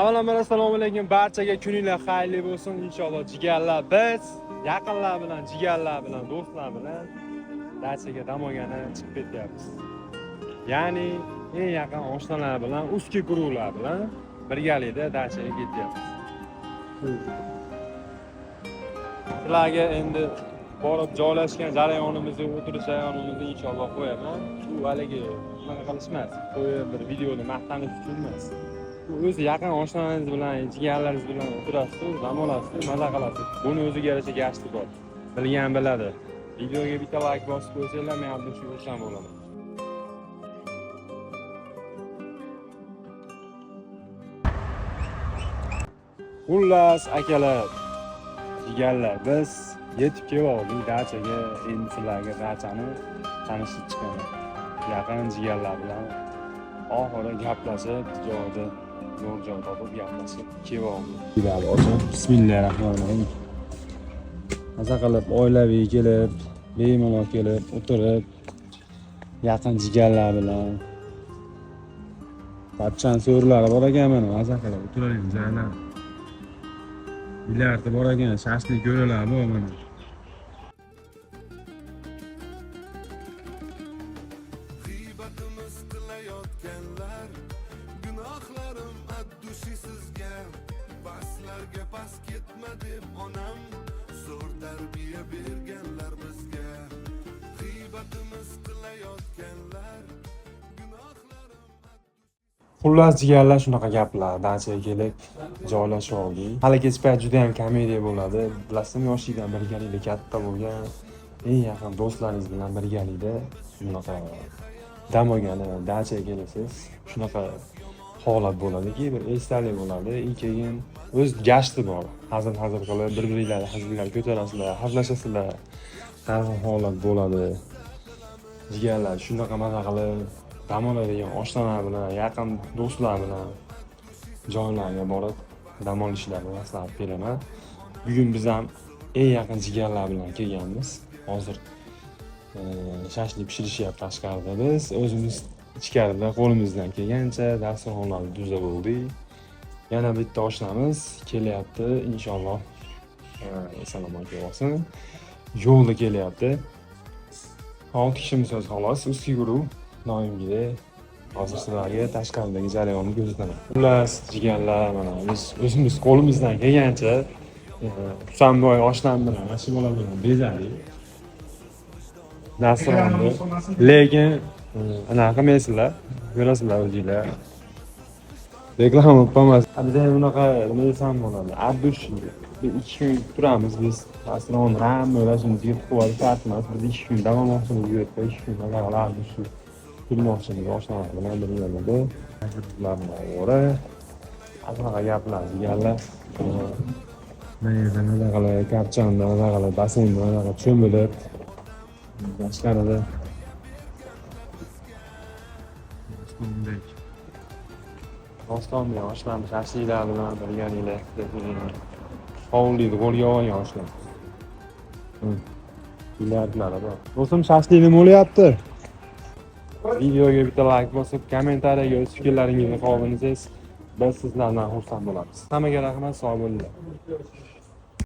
Avvalambor assalomu alaykum, barchaga kuninglar xayrli bo'lsin inshaalloh. Jigarlar, biz yaqinlar bilan, jigarlar bilan, do'stlar bilan dachaga dam olgani chiqib ketyapmiz. Ya'ni eng yaqin oshnalar bilan, ustki guruhlar bilan birgalikda dachaga ketyapmiz. Sizlarga endi borib joylashgan jarayonimizni, o'tirish jarayonimizni inshaalloh qo'yaman. Bu haligi nima qilishmas, qo'yib bir videoni maqtanish uchun emas. O'zi yaqin oshnalaringiz bilan, jigarlaringiz bilan o'tirasiz, dam olasiz, maza qilasiz. Buni o'ziga yarasha gashti bor. Bilgan biladi. Videoga bitta like bosib qo'ysanglar, men ham shu xursand bo'laman. Xullas, akalar, jigarlar, biz yetib keldik dachaga. Endi sizlarga dachani tanishib chiqaman. Yaqin jigarlar bilan oxiri gaplashib, joyda zo'r joy topib gaplashib keldik. Bismillahirrohmanirrohim. Maza qilib, oilaviy kelib, bemalol kelib, o'tirib, yaqin jigarlar bilan barchan so'rlari bor ekan, mana maza qilib o'tiradigan joylar. Bilardi bor ekan, shashlik ko'ralar bor mana. Gunohlarim addushi sizga, baslarga pas ketma deb onam zo'r tarbiya berganlar bizga. G'iybatimiz qilayotganlar, gunohlarim Xullas jigarlar, shunaqa gaplar. Dachaga kelib joylashib oldik. Hali kech payt juda ham komediya bo'ladi. Bilasizmi, yoshlikdan birgalikda katta bo'lgan eng yaqin do'stlaringiz bilan birgalikda shunaqa dam olgani dachaga kelasiz. Shunaqa holat bo'ladiki, bir esdalik bo'ladi. Keyin o'z gashti bor. Hazil qilib, bir-biringlarni hazillar ko'tarasizlar, hazillashasizlar. Har xil holat bo'ladi. Jigarlar shunaqa maza qilib dam oladigan oshnalar bilan, yaqin do'stlar bilan joylarga borib dam olishlarini maslahat beraman. Bugun biz ham eng yaqin jigarlar bilan kelganmiz. Hozir shashlik pishirishyapti tashqarida. Biz o'zimiz ichkarida qo'limizdan kelgancha dasturxonlarni tuzab oldik. Yana bitta oshnamiz kelyapti, inshaalloh. Assalomu alaykum. Yo'lda kelyapti. 6 kishimiz o'zi xolos, ustki guruh doimgidek. Hozir sizlarga tashqaridagi jarayonni ko'rsataman. Xullas, jigarlar, mana biz o'zimiz qo'limizdan kelgancha Husanboy oshnam bilan mashina bilan bezadik. Dasturxonni. Lekin anaqa qilmaysizlar, ko'rasizlar o'zingizlar. Reklama qilmas. Bizda ham unaqa nima desam bo'ladi. Abdush 2 kun turamiz biz. Dasturxonni hamma o'rashimiz yeb qo'yib tartmas. Biz 2 kun dam olmoqchimiz yo'q, 2 kun qilib shu turmoqchimiz oshnalar bilan birgalikda. Ularni anaqa gaplar jigarlar. Nima qilib, karchanda, nima qilib, basenda, nima qilib cho'milib tashqarida Rostomni oshlamiz, ashiylar bilan birgalikda hovlida qo'lga olgan oshlar. Bilardlar bor. Do'stim, shashlik nima bo'lyapti? Videoga bitta like bosib, kommentariyaga o'z fikrlaringizni qoldirsangiz, biz sizlardan xursand bo'lamiz. Hammaga rahmat, sog' bo'linglar.